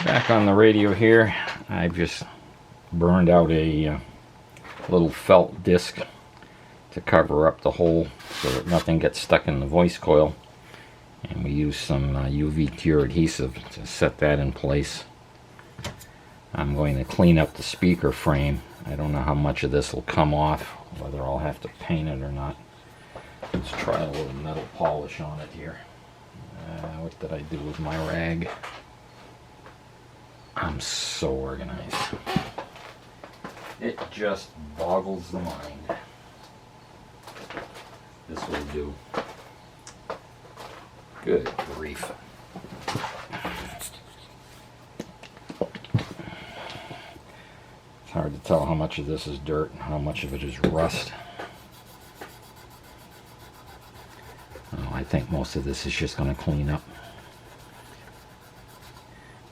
Back on the radio here, I've just burned out a little felt disc to cover up the hole so that nothing gets stuck in the voice coil, and we use some UV cure adhesive to set that in place. I'm going to clean up the speaker frame. I don't know how much of this will come off, whether I'll have to paint it or not. Let's try a little metal polish on it here. What did I do with my rag? I'm so organized. It just boggles the mind. This will do. Good grief. It's hard to tell how much of this is dirt and how much of it is rust. Oh, I think most of this is just going to clean up.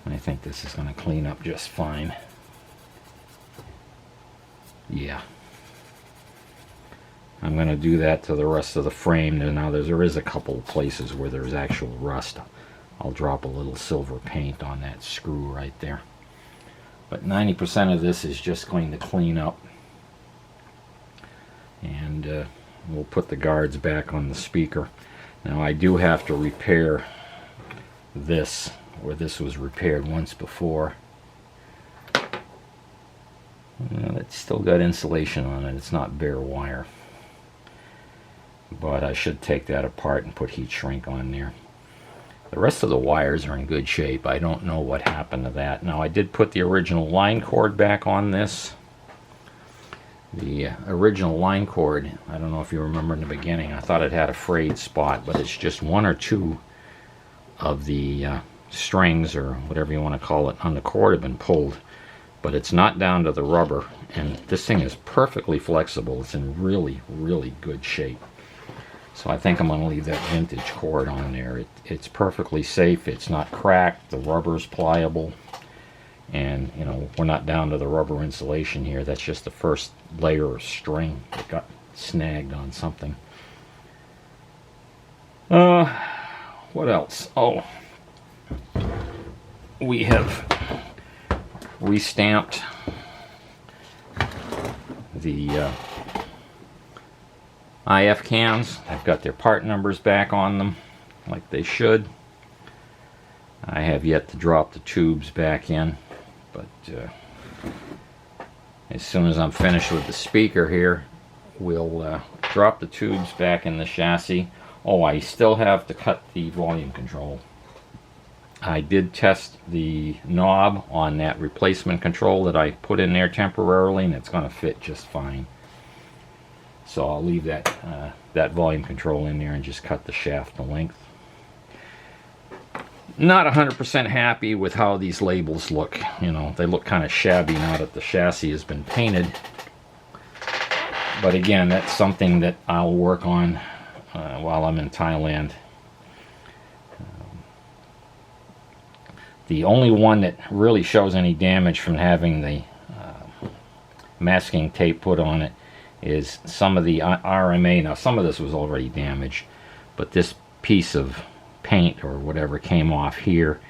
I think this is going to clean up just fine. Yeah. I'm going to do that to the rest of the frame. Now there is a couple of places where there's actual rust. I'll drop a little silver paint on that screw right there. But 90% of this is just going to clean up. And we'll put the guards back on the speaker. Now I do have to repair this, where this was repaired once before. It's still got insulation on it. It's not bare wire. But I should take that apart and put heat shrink on there. The rest of the wires are in good shape. I don't know what happened to that. Now I did put the original line cord back on this. The original line cord, I don't know if you remember in the beginning, I thought it had a frayed spot, but it's just one or two of the strings, or whatever you want to call it, on the cord have been pulled. But it's not down to the rubber, and this thing is perfectly flexible. It's in really, really good shape. So I think I'm going to leave that vintage cord on there. It's perfectly safe. It's not cracked. The rubber is pliable. And, you know, we're not down to the rubber insulation here. That's just the first layer of string that got snagged on something. What else? Oh, we have restamped the IF cans. I've got their part numbers back on them like they should. I have yet to drop the tubes back in, but as soon as I'm finished with the speaker here, we'll drop the tubes back in the chassis. Oh, I still have to cut the volume control. I did test the knob on that replacement control that I put in there temporarily, and it's going to fit just fine. So I'll leave that that volume control in there and just cut the shaft to length. Not 100% happy with how these labels look. You know, they look kind of shabby now that the chassis has been painted. But again, that's something that I'll work on while I'm in Thailand. The only one that really shows any damage from having the masking tape put on it is some of the RMA. Now some of this was already damaged, but this piece of paint or whatever came off here,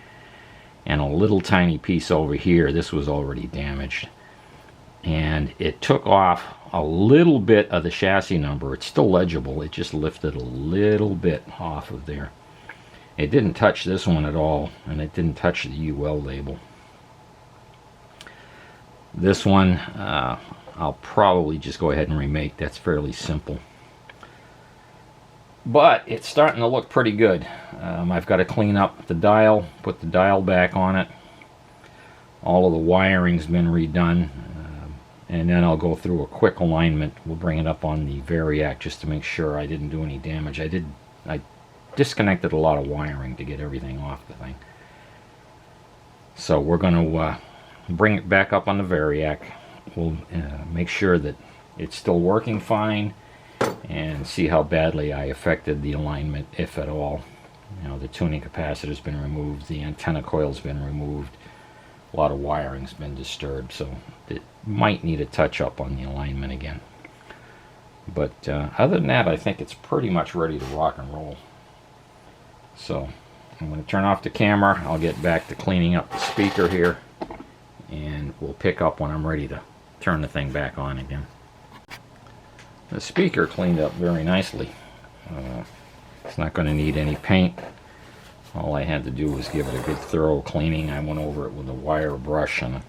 and a little tiny piece over here, this was already damaged, and it took off a little bit of the chassis number. It's still legible, it just lifted a little bit off of there. It didn't touch this one at all, and it didn't touch the UL label. This one I'll probably just go ahead and remake. That's fairly simple. But it's starting to look pretty good. I've got to clean up the dial, put the dial back on it. All of the wiring's been redone. And then I'll go through a quick alignment. We'll bring it up on the Variac just to make sure I didn't do any damage. I disconnected a lot of wiring to get everything off the thing. So we're going to bring it back up on the Variac. We'll make sure that it's still working fine, and see how badly I affected the alignment, if at all. You know, the tuning capacitor's been removed, the antenna coil's been removed, a lot of wiring's been disturbed, so it might need a touch up on the alignment again. But other than that, I think it's pretty much ready to rock and roll. So I'm going to turn off the camera. I'll get back to cleaning up the speaker here, and we'll pick up when I'm ready to turn the thing back on again. The speaker cleaned up very nicely. It's not going to need any paint. All I had to do was give it a good thorough cleaning. I went over it with a wire brush and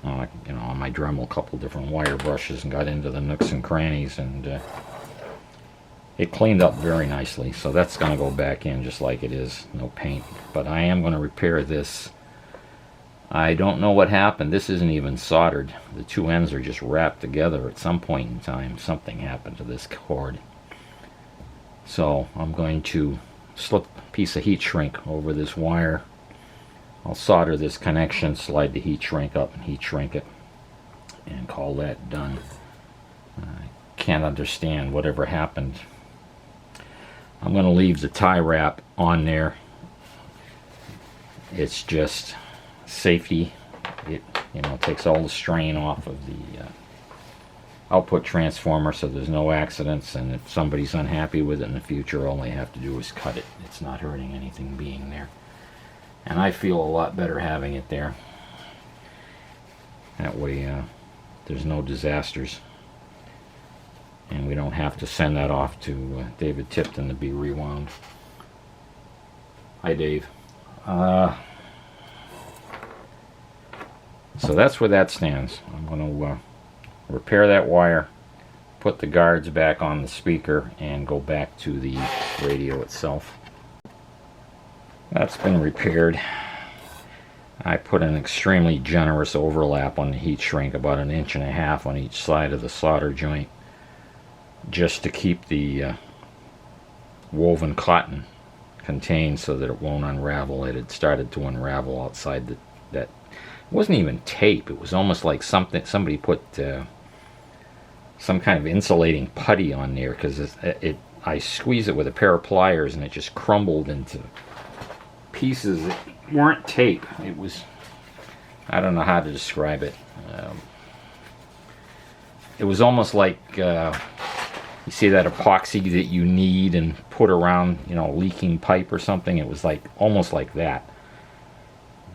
you know, on my Dremel, a couple different wire brushes, and got into the nooks and crannies, and it cleaned up very nicely. So that's going to go back in just like it is, no paint. But I am going to repair this. I don't know what happened. This isn't even soldered. The two ends are just wrapped together. At some point in time, something happened to this cord. So I'm going to slip a piece of heat shrink over this wire. I'll solder this connection, slide the heat shrink up and heat shrink it, and call that done. I can't understand whatever happened. I'm going to leave the tie wrap on there. It's just safety. It, you know, takes all the strain off of the output transformer, so there's no accidents, and if somebody's unhappy with it in the future, all they have to do is cut it. It's not hurting anything being there. And I feel a lot better having it there. That way there's no disasters. And we don't have to send that off to David Tipton to be rewound. Hi, Dave. So that's where that stands. I'm going to repair that wire, put the guards back on the speaker, and go back to the radio itself. That's been repaired. I put an extremely generous overlap on the heat shrink, about 1.5 inches on each side of the solder joint, just to keep the woven cotton contained so that it won't unravel. It had started to unravel outside that. It wasn't even tape. It was almost like somebody put some kind of insulating putty on there, because I squeezed it with a pair of pliers and it just crumbled into pieces that weren't tape. It was, I don't know how to describe it. It was almost like you see that epoxy that you knead and put around, you know, leaking pipe or something. It was like almost like that.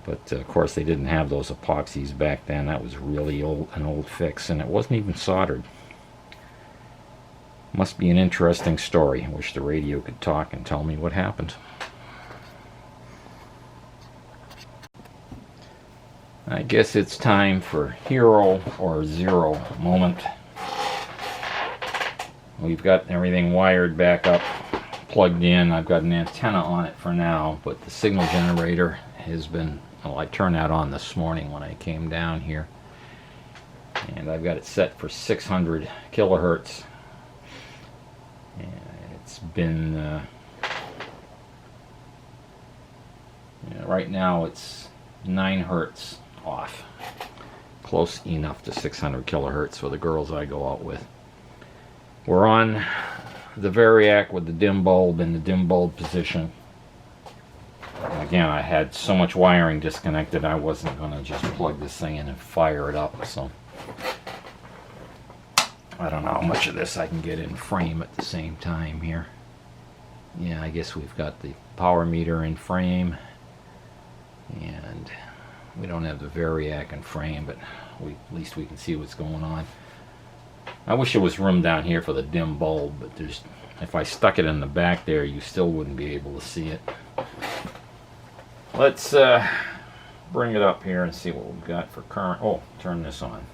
But of course they didn't have those epoxies back then. That was really an old fix, and it wasn't even soldered. Must be an interesting story. I wish the radio could talk and tell me what happened. I guess it's time for hero or zero moment. We've got everything wired back up, plugged in. I've got an antenna on it for now, but the signal generator has been, well, I turned that on this morning when I came down here. And I've got it set for 600 kilohertz. And it's been, right now it's 9 hertz off. Close enough to 600 kilohertz for the girls I go out with. We're on the Variac with the dim bulb in the dim bulb position. Again, I had so much wiring disconnected, I wasn't going to just plug this thing in and fire it up. So I don't know how much of this I can get in frame at the same time here. Yeah, I guess we've got the power meter in frame, and we don't have the Variac in frame, but at least we can see what's going on. I wish there was room down here for the dim bulb, but if I stuck it in the back there, you still wouldn't be able to see it. Let's bring it up here and see what we've got for current. Oh, turn this on.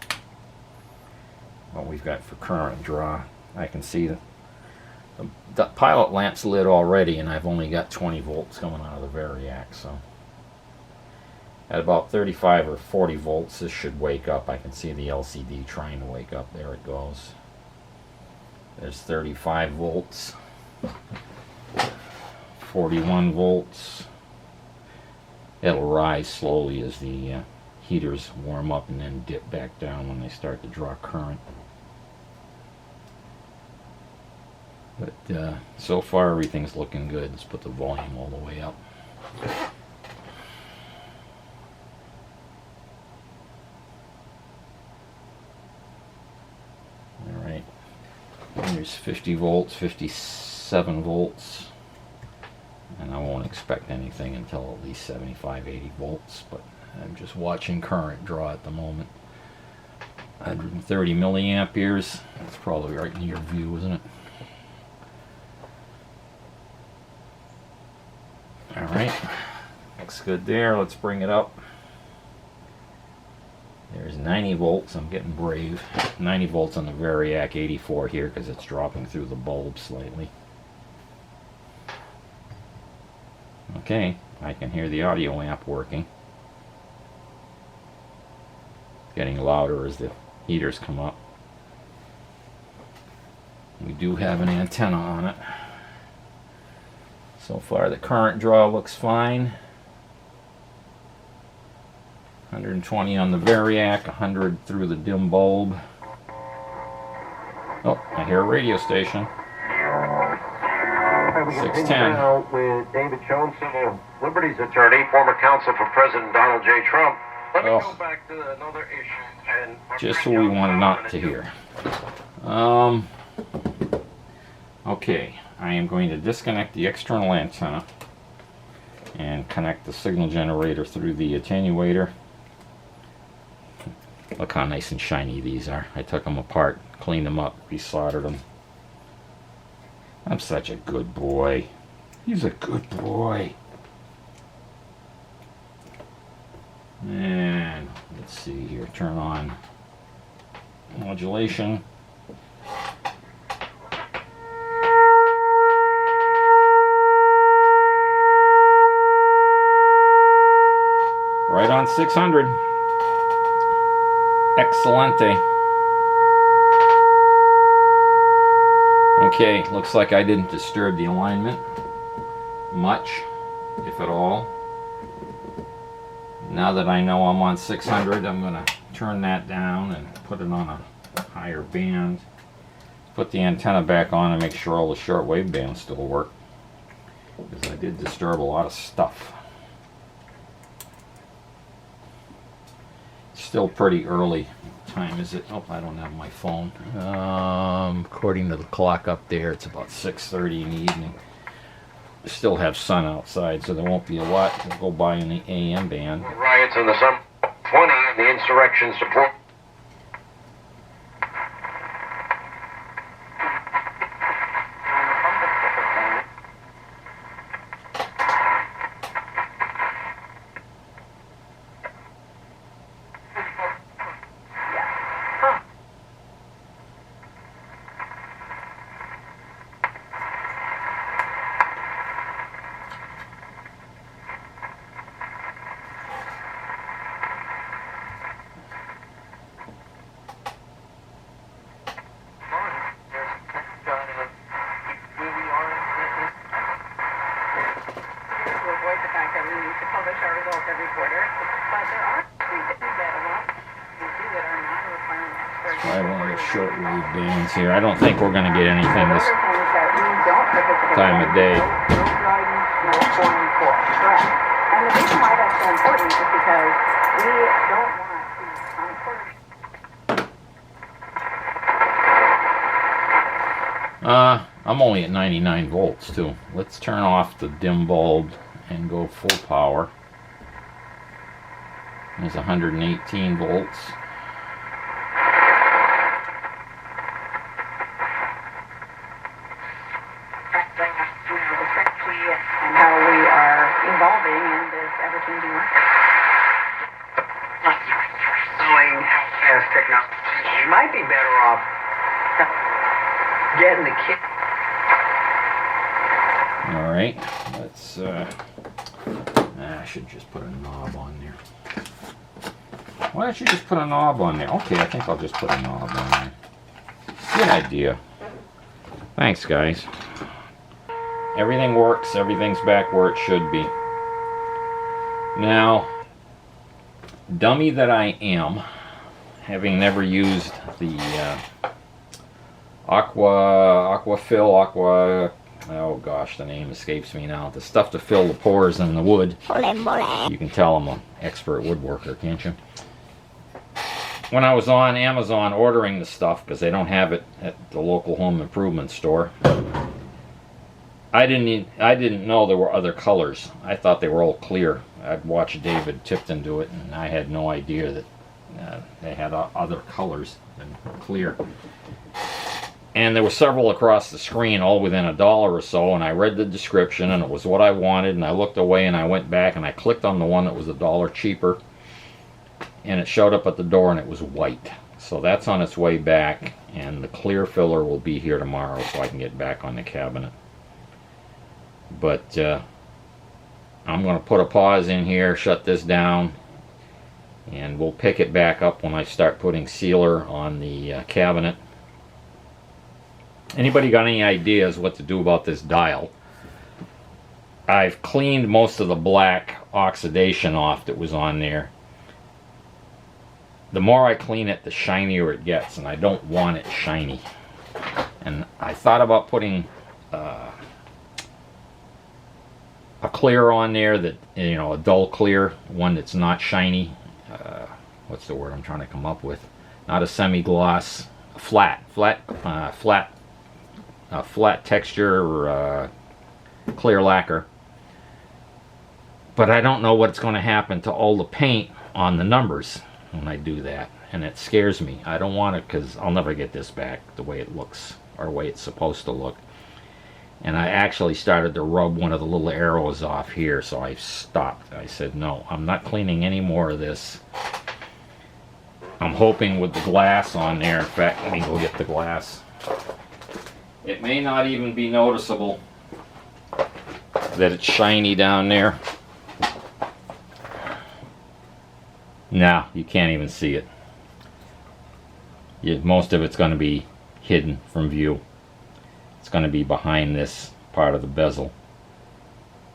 What we've got for current draw. I can see that the pilot lamp's lit already, and I've only got 20 volts coming out of the Variac. So at about 35 or 40 volts, this should wake up. I can see the LCD trying to wake up. There it goes. There's 35 volts, 41 volts. It'll rise slowly as the heaters warm up and then dip back down when they start to draw current. But so far everything's looking good. Let's put the volume all the way up. Alright, there's 50 volts, 57 volts. and I won't expect anything until at least 75, 80 volts, but I'm just watching current draw at the moment. 130 milliamperes. That's probably right in your view, isn't it? Alright, looks good there. Let's bring it up. There's 90 volts. I'm getting brave. 90 volts on the Variac, 84 here because it's dropping through the bulb slightly. Okay, I can hear the audio amp working. Getting louder as the heaters come up. We do have an antenna on it. So far the current draw looks fine. 120 on the Variac, 100 through the dim bulb. Oh, I hear a radio station. 610. With David Jones, Civil Liberties Attorney, former counsel for President Donald J. Trump. Let me go back to another issue. And just what we wanted not to hear. Okay, I am going to disconnect the external antenna and connect the signal generator through the attenuator. Look how nice and shiny these are. I took them apart, cleaned them up, resoldered them. I'm such a good boy. He's a good boy. And let's see here, turn on modulation. Right on 600. Excelente. Okay, looks like I didn't disturb the alignment much, if at all. Now that I know I'm on 600, I'm going to turn that down and put it on a higher band. Put the antenna back on and make sure all the shortwave bands still work, because I did disturb a lot of stuff. Still pretty early. What time is it? Oh, I don't have my phone. According to the clock up there, it's about 6:30 in the evening. Still have sun outside, so there won't be a lot to go by in the AM band. Riots in the summer 20 and the insurrection support. Shortwave bands here. I don't think we're going to get anything this time of day. And the reason why that's so important is because we don't want to I'm only at 99 volts too. Let's turn off the dim bulb and go full power. There's 118 volts. Getting the kit. All right, let's. I should just put a knob on there. Why don't you just put a knob on there? Okay, I think I'll just put a knob on there. Good idea. Thanks, guys. Everything works. Everything's back where it should be. Now, dummy that I am, having never used the oh gosh, the name escapes me now. The stuff to fill the pores in the wood. You can tell I'm an expert woodworker, can't you? When I was on Amazon ordering the stuff, because they don't have it at the local home improvement store, I didn't know there were other colors. I thought they were all clear. I'd watched David Tipton do it, and I had no idea that they had other colors than clear. And there were several across the screen, all within $1 or so, and I read the description, and it was what I wanted, and I looked away, and I went back, and I clicked on the one that was $1 cheaper, and it showed up at the door, and it was white. So that's on its way back, and the clear filler will be here tomorrow, so I can get back on the cabinet. But I'm going to put a pause in here, shut this down, and we'll pick it back up when I start putting sealer on the cabinet. Anybody got any ideas what to do about this dial? I've cleaned most of the black oxidation off that was on there. The more I clean it, the shinier it gets, and I don't want it shiny. And I thought about putting a clear on there, that, you know, a dull clear, one that's not shiny. What's the word I'm trying to come up with? Not a semi-gloss, flat texture clear lacquer. But I don't know what's going to happen to all the paint on the numbers when I do that, and it scares me. I don't want it, because I'll never get this back the way it looks, or the way it's supposed to look. And I actually started to rub one of the little arrows off here, so I stopped. I said, no, I'm not cleaning any more of this. I'm hoping with the glass on there, in fact, let me go get the glass. It may not even be noticeable that it's shiny down there. No, you can't even see it. Most of it's going to be hidden from view. It's going to be behind this part of the bezel.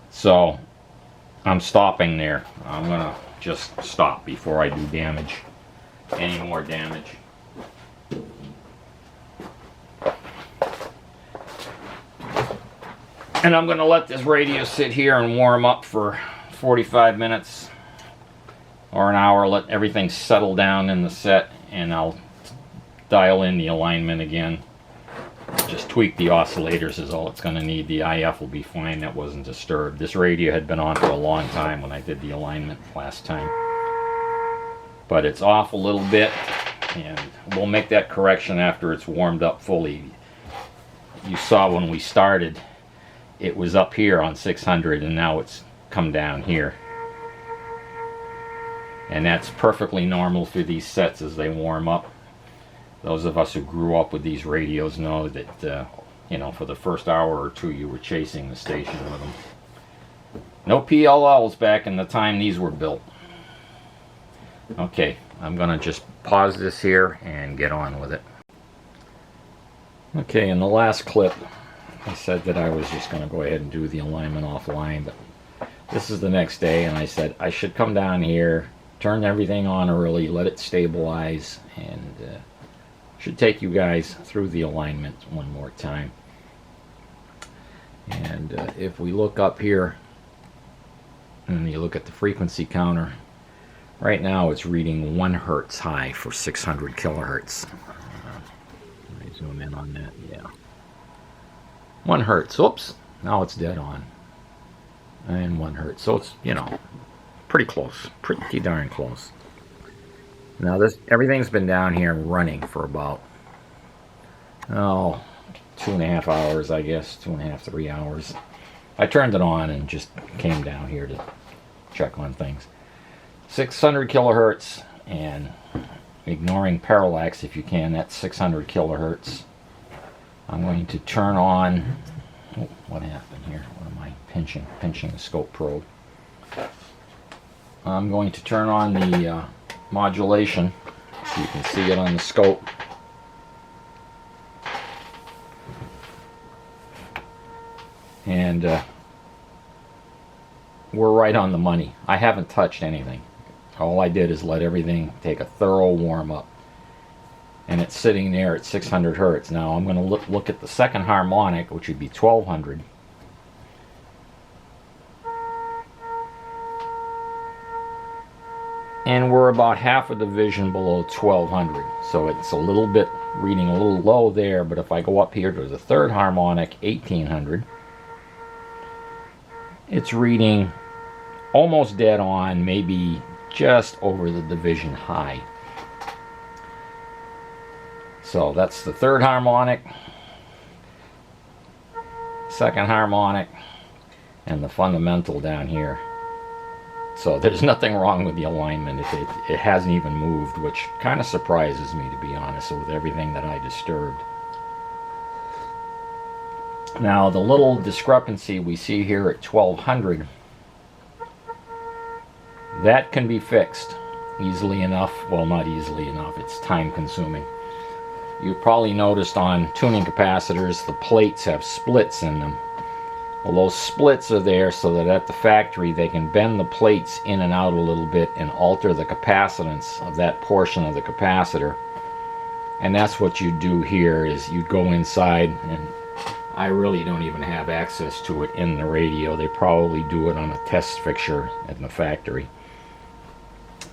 So I'm stopping there. I'm going to just stop before I do damage. Any more damage. And I'm going to let this radio sit here and warm up for 45 minutes or an hour. Let everything settle down in the set, and I'll dial in the alignment again. Just tweak the oscillators is all it's going to need. The IF will be fine. That wasn't disturbed. This radio had been on for a long time when I did the alignment last time. But it's off a little bit, and we'll make that correction after it's warmed up fully. You saw when we started, it was up here on 600, and now it's come down here. And that's perfectly normal for these sets as they warm up. Those of us who grew up with these radios know that, you know, for the first hour or two you were chasing the station with them. No PLLs back in the time these were built. Okay, I'm going to just pause this here and get on with it. Okay, in the last clip, I said that I was just going to go ahead and do the alignment offline, but this is the next day, and I said I should come down here, turn everything on early, let it stabilize, and should take you guys through the alignment one more time. And if we look up here and you look at the frequency counter, right now it's reading 1 hertz high for 600 kilohertz. Let me zoom in on that. Yeah, 1 hertz. Oops, now it's dead on. And 1 hertz. So it's, you know, pretty close, pretty darn close. Now this, everything's been down here running for about, 2.5 hours, I guess, 2.5, 3 hours. I turned it on and just came down here to check on things. 600 kilohertz, and ignoring parallax if you can, that's 600 kilohertz. I'm going to turn on, oh, what happened here? What am I pinching the scope probe. I'm going to turn on the modulation so you can see it on the scope. And we're right on the money. I haven't touched anything. All I did is let everything take a thorough warm up. And it's sitting there at 600 hertz. Now I'm going to look at the second harmonic, which would be 1200. And we're about half a division below 1200. So it's a little bit, reading a little low there, but if I go up here to the third harmonic, 1800, it's reading almost dead on, maybe just over the division high. So that's the third harmonic, second harmonic, and the fundamental down here. So there's nothing wrong with the alignment. It hasn't even moved, which kind of surprises me, to be honest, with everything that I disturbed. Now, the little discrepancy we see here at 1200, that can be fixed easily enough. Well, not easily enough. It's time consuming. You've probably noticed on tuning capacitors, the plates have splits in them. Well, those splits are there so that at the factory they can bend the plates in and out a little bit and alter the capacitance of that portion of the capacitor. And that's what you do here, is you go inside, and I really don't even have access to it in the radio. They probably do it on a test fixture in the factory.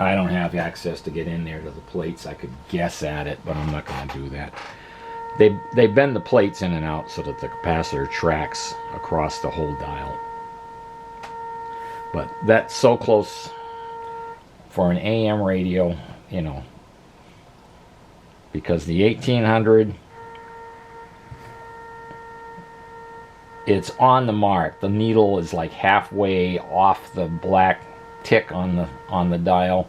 I don't have access to get in there to the plates. I could guess at it, but I'm not going to do that. They bend the plates in and out so that the capacitor tracks across the whole dial. But that's so close for an AM radio, you know, because the 1800, it's on the mark. The needle is like halfway off the black tick on the dial,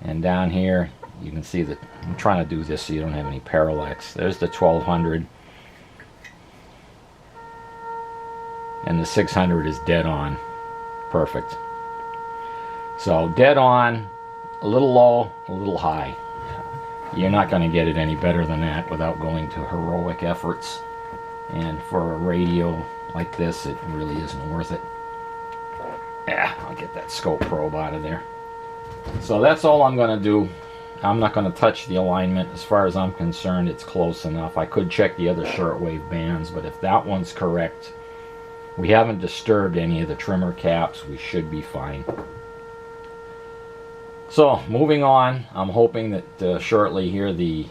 and down here you can see that I'm trying to do this so you don't have any parallax. There's the 1200, and the 600 is dead on. Perfect. So dead on, a little low, a little high. You're not going to get it any better than that without going to heroic efforts, and for a radio like this, it really isn't worth it. Yeah, I'll get that scope probe out of there. So that's all I'm going to do. I'm not going to touch the alignment. As far as I'm concerned, it's close enough. I could check the other shortwave bands, but if that one's correct, we haven't disturbed any of the trimmer caps. We should be fine. So, moving on, I'm hoping that shortly here the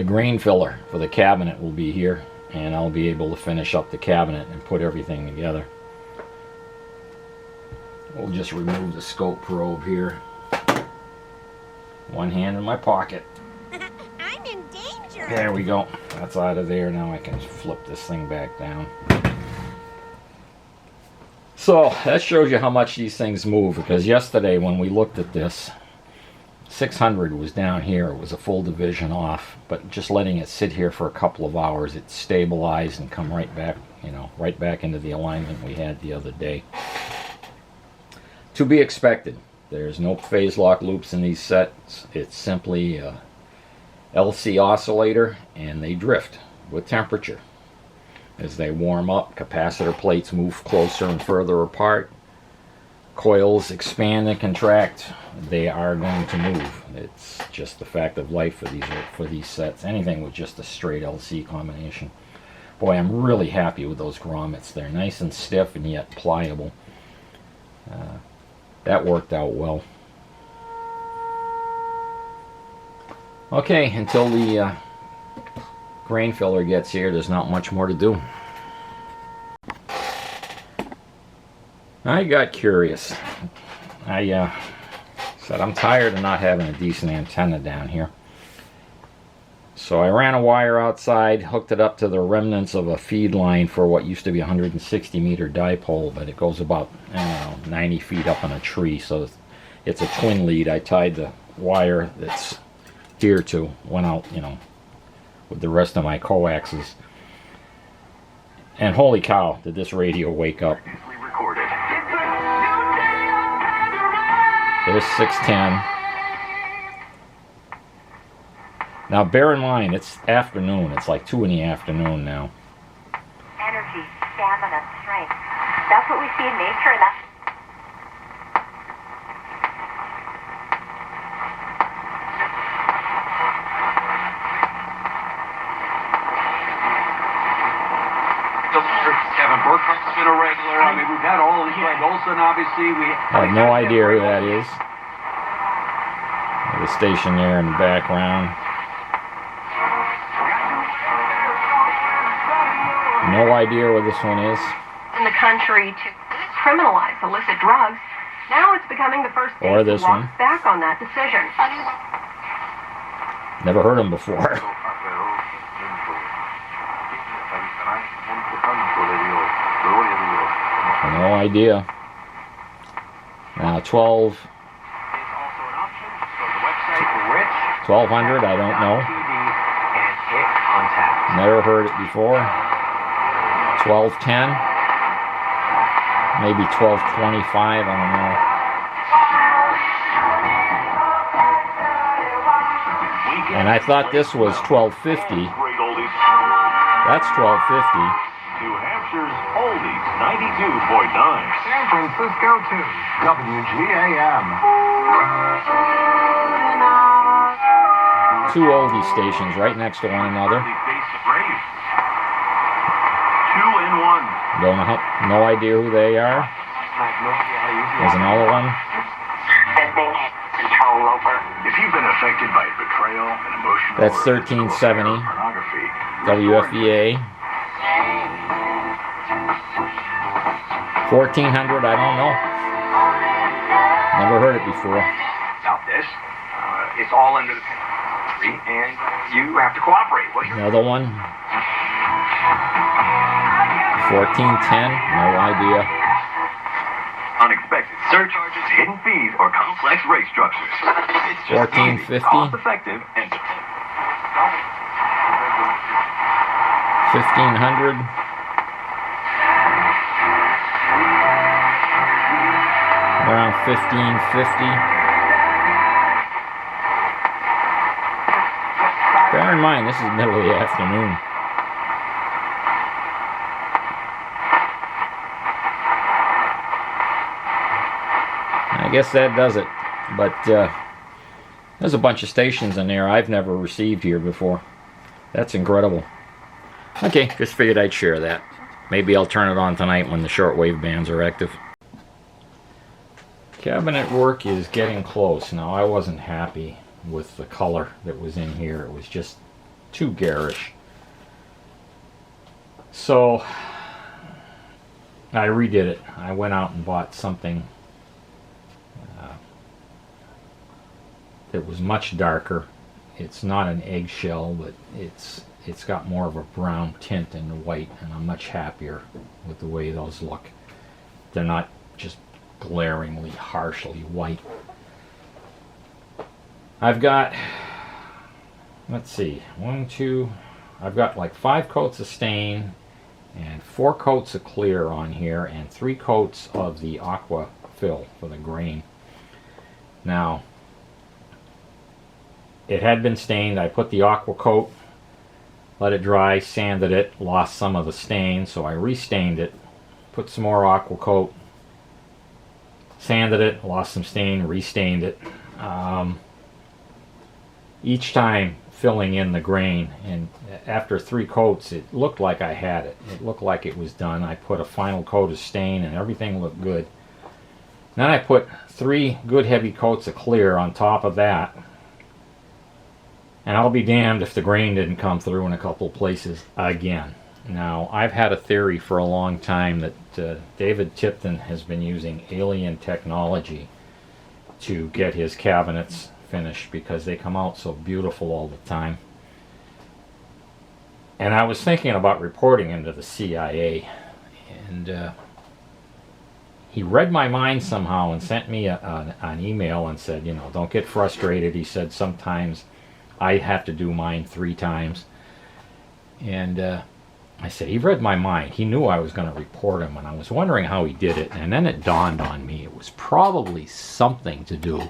grain filler for the cabinet will be here, and I'll be able to finish up the cabinet and put everything together. We'll just remove the scope probe here. One hand in my pocket. I'm in danger. There we go. That's out of there. Now I can flip this thing back down. So that shows you how much these things move, because yesterday when we looked at this, 600 was down here. It was a full division off, but just letting it sit here for a couple of hours, it stabilized and come right back, you know, right back into the alignment we had the other day. To be expected. There's no phase lock loops in these sets. It's simply a LC oscillator, and they drift with temperature. As they warm up, capacitor plates move closer and further apart. Coils expand and contract. They are going to move. It's just the fact of life for these sets. Anything with just a straight LC combination. Boy, I'm really happy with those grommets. They're nice and stiff and yet pliable. That worked out well. Okay, until the grain filler gets here, there's not much more to do. I got curious. I said I'm tired of not having a decent antenna down here. So I ran a wire outside, hooked it up to the remnants of a feed line for what used to be a 160 meter dipole, but it goes about, I don't know, 90 feet up on a tree, so it's a twin lead. I tied the wire that's here to, went out, you know, with the rest of my coaxes. And holy cow, did this radio wake up. There's 610. Now bear in mind, it's afternoon. It's like 2 in the afternoon now. Energy, stamina, strength. That's what we see in nature, and that's... Kevin Burkhart's been a regular. I mean, we've had all of these. Greg Olson, obviously. I have no idea who that is. The station there in the background. No idea where this one is. In the country to criminalize illicit drugs, now it's becoming the first state Or to this walk one. back on that decision. Never heard him before. No idea. Now 1200, I don't know. Never heard it before. 1210. Maybe 1225, I don't know. And I thought this was 1250. That's 1250. New Hampshire's Oldies 92.9. San Francisco to WGAM. Two oldie stations right next to one another. 2 in 1. Don't know, no idea who they are. There's another one. If you've been affected by betrayal and emotional That's 1370. pornography, WFVA. 1400, I don't know. Never heard it before. about this, it's all under the penalty, and you have to cooperate. Well, Another one. 1410, no idea. unexpected surcharges, hidden fees, or complex rate structures. It's just 1450. cost-effective, and 1500. Around 1550. Bear in mind, this is middle of the afternoon. I guess that does it. But there's a bunch of stations in there I've never received here before. That's incredible. Okay, just figured I'd share that. Maybe I'll turn it on tonight when the shortwave bands are active. Cabinet work is getting close. Now, I wasn't happy with the color that was in here. It was just too garish. So, I redid it. I went out and bought something that was much darker. It's not an eggshell, but it's got more of a brown tint than the white, and I'm much happier with the way those look. They're not just glaringly, harshly white. I've got, let's see, I've got like 5 coats of stain and 4 coats of clear on here and 3 coats of the aqua fill for the grain. Now, it had been stained. I put the aqua coat, let it dry, sanded it, lost some of the stain, so I restained it, put some more aqua coat, sanded it, lost some stain, restained it. Each time filling in the grain, and after 3 coats it looked like I had it. It looked like it was done. I put a final coat of stain and everything looked good. Then I put 3 good heavy coats of clear on top of that. And I'll be damned if the grain didn't come through in a couple places again. Now, I've had a theory for a long time that David Tipton has been using alien technology to get his cabinets finished because they come out so beautiful all the time. And I was thinking about reporting him to the CIA. And he read my mind somehow and sent me an email and said, you know, don't get frustrated. He said sometimes I have to do mine 3 times. And I said, he read my mind. He knew I was going to report him, and I was wondering how he did it. And then it dawned on me it was probably something to do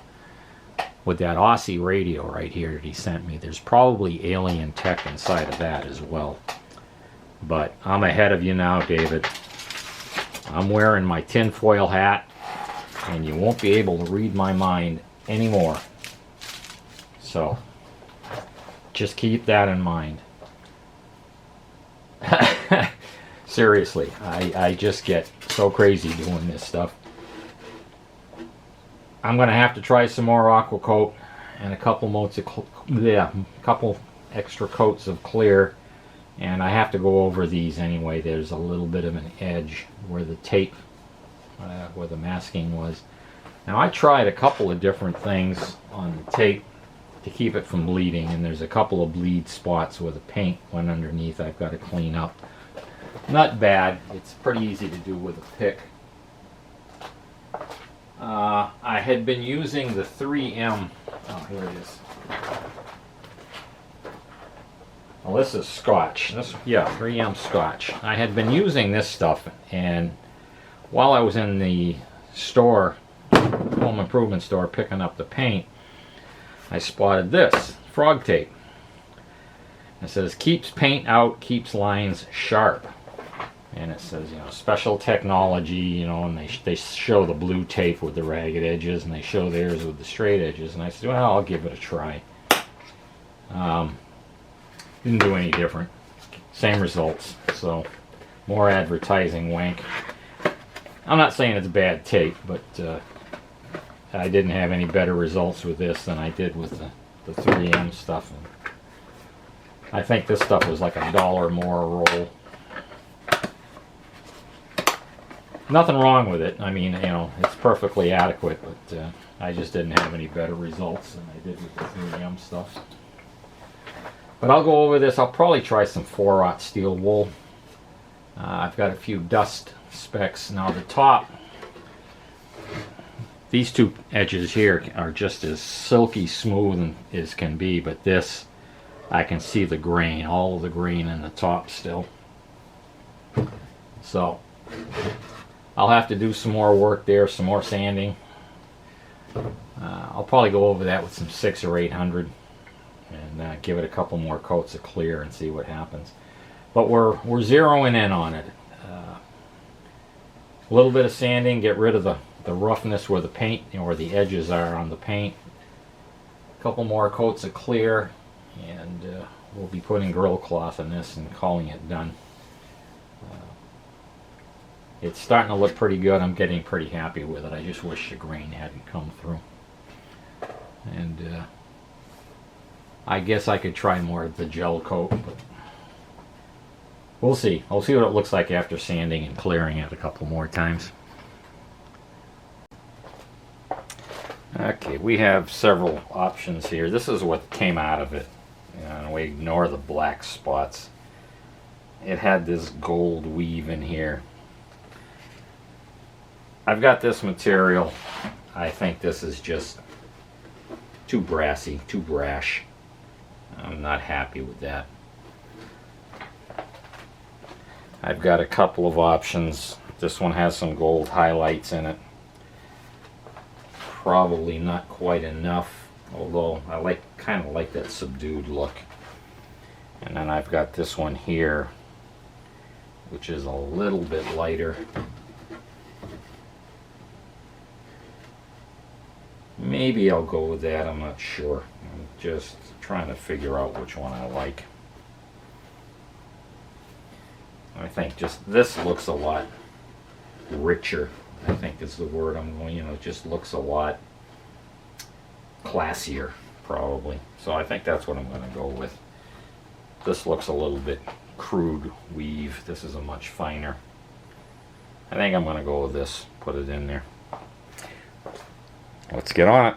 with that Aussie radio right here that he sent me. There's probably alien tech inside of that as well. But I'm ahead of you now, David. I'm wearing my tinfoil hat, and you won't be able to read my mind anymore. So, just keep that in mind. Seriously, I just get so crazy doing this stuff. I'm going to have to try some more aqua coat and a couple couple extra coats of clear, and I have to go over these anyway. There's a little bit of an edge where the tape, where the masking was. Now I tried a couple of different things on the tape to keep it from bleeding, and there's a couple of bleed spots where the paint went underneath. I've got to clean up. Not bad. It's pretty easy to do with a pick. I had been using the 3M. Oh, here it is. Well, this is Scotch. Yeah, 3M Scotch. I had been using this stuff, and while I was in the store, home improvement store, picking up the paint, I spotted this frog tape. It says keeps paint out, keeps lines sharp, and it says, you know, special technology, you know, and they show the blue tape with the ragged edges, and they show theirs with the straight edges, and I said, well, I'll give it a try. Didn't do any different, same results. So more advertising wank. I'm not saying it's bad tape, but I didn't have any better results with this than I did with the 3M stuff. And I think this stuff was like $1 more a roll. Nothing wrong with it. I mean, you know, it's perfectly adequate, but I just didn't have any better results than I did with the 3M stuff. But I'll go over this. I'll probably try some 4/0 steel wool. I've got a few dust specks. Now the top, these two edges here are just as silky smooth as can be, but this, I can see the grain, all of the grain in the top still. So I'll have to do some more work there, some more sanding. I'll probably go over that with some 6 or 800 and give it a couple more coats of clear and see what happens. But we're zeroing in on it. A little bit of sanding, get rid of the roughness where the paint, you know, where the edges are on the paint. A couple more coats of clear, and we'll be putting Grille cloth in this and calling it done. It's starting to look pretty good. I'm getting pretty happy with it. I just wish the grain hadn't come through. And I guess I could try more of the gel coat, but we'll see. I'll see what it looks like after sanding and clearing it a couple more times. Okay, we have several options here. This is what came out of it. And we ignore the black spots. It had this gold weave in here. I've got this material. I think this is just too brassy, too brash. I'm not happy with that. I've got a couple of options. This one has some gold highlights in it. Probably not quite enough, although I kind of like that subdued look. And then I've got this one here, which is a little bit lighter. Maybe I'll go with that, I'm not sure. I'm just trying to figure out which one I like. I think just this looks a lot richer, I think is the word I'm going, you know, it just looks a lot classier, probably. So I think that's what I'm going to go with. This looks a little bit crude weave. This is a much finer. I think I'm going to go with this, put it in there. Let's get on it.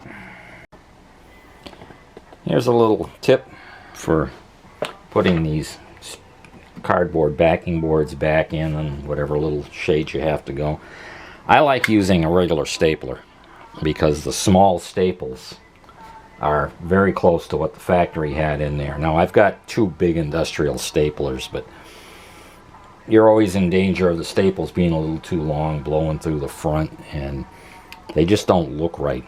Here's a little tip for putting these cardboard backing boards back in and whatever little shades you have to go. I like using a regular stapler because the small staples are very close to what the factory had in there. Now I've got two big industrial staplers, but you're always in danger of the staples being a little too long, blowing through the front, and they just don't look right.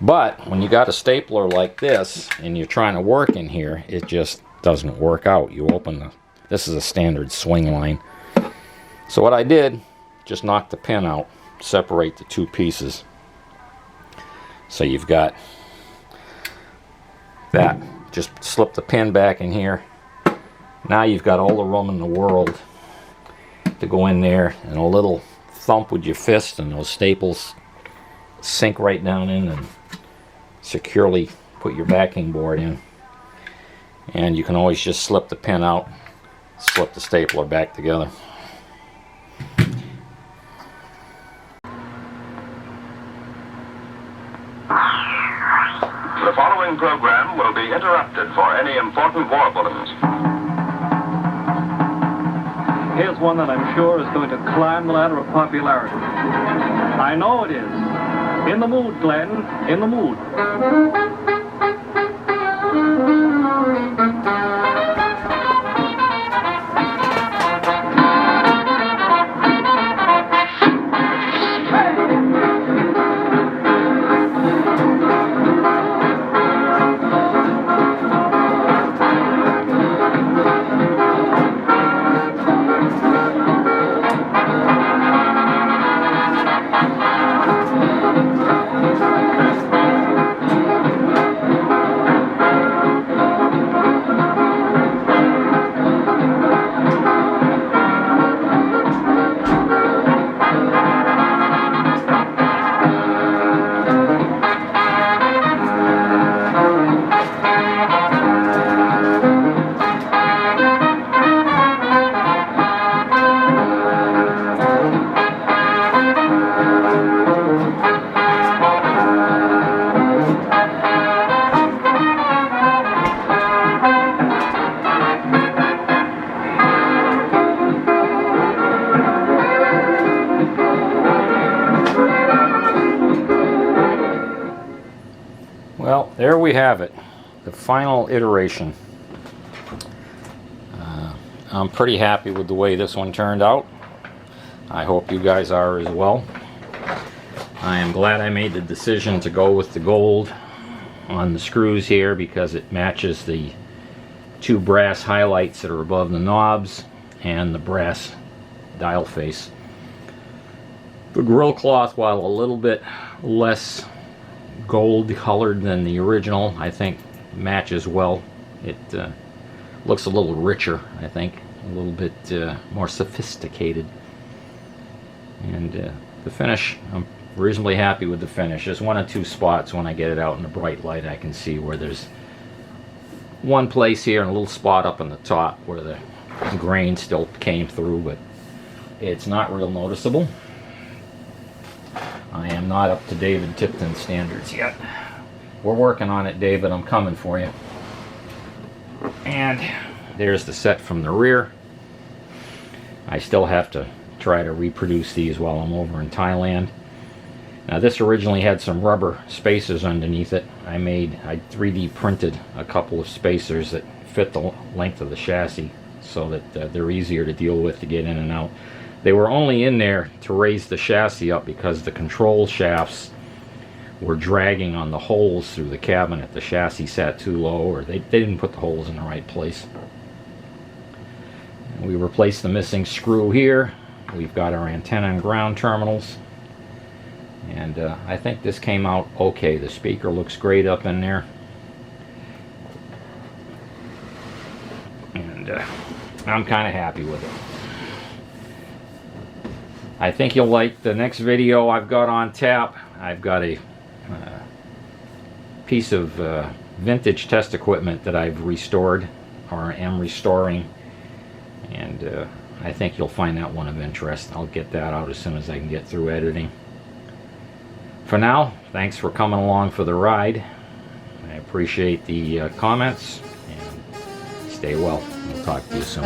But when you got a stapler like this and you're trying to work in here, it just doesn't work out. You open the, this is a standard swing line. So what I did, just knock the pin out, separate the two pieces. So you've got that. Just slip the pin back in here. Now you've got all the room in the world to go in there, and a little thump with your fist and those staples sink right down in and securely put your backing board in. And you can always just slip the pin out, slip the stapler back together. The following program will be interrupted for any important war bulletins. Here's one that I'm sure is going to climb the ladder of popularity. I know it is. In the mood, Glenn. In the mood. Well, there we have it, the final iteration. I'm pretty happy with the way this one turned out. I hope you guys are as well. I am glad I made the decision to go with the gold on the screws here because it matches the two brass highlights that are above the knobs and the brass dial face. The grill cloth, while a little bit less gold colored than the original, I think matches well. It looks a little richer, I think, a little bit more sophisticated. And the finish, I'm reasonably happy with the finish. There's one or two spots when I get it out in the bright light I can see where there's one place here and a little spot up on the top where the grain still came through, but it's not real noticeable. I am not up to David Tipton standards yet. We're working on it, David. I'm coming for you. And there's the set from the rear. I still have to try to reproduce these while I'm over in Thailand. Now this originally had some rubber spacers underneath it. I 3D printed a couple of spacers that fit the length of the chassis so that they're easier to deal with to get in and out. They were only in there to raise the chassis up because the control shafts were dragging on the holes through the cabinet. The chassis sat too low, or they didn't put the holes in the right place. We replaced the missing screw here. We've got our antenna and ground terminals. And I think this came out okay. The speaker looks great up in there. And I'm kind of happy with it. I think you'll like the next video I've got on tap. I've got a piece of vintage test equipment that I've restored or am restoring, and I think you'll find that one of interest. I'll get that out as soon as I can get through editing. For now, thanks for coming along for the ride. I appreciate the comments, and stay well. We'll talk to you soon.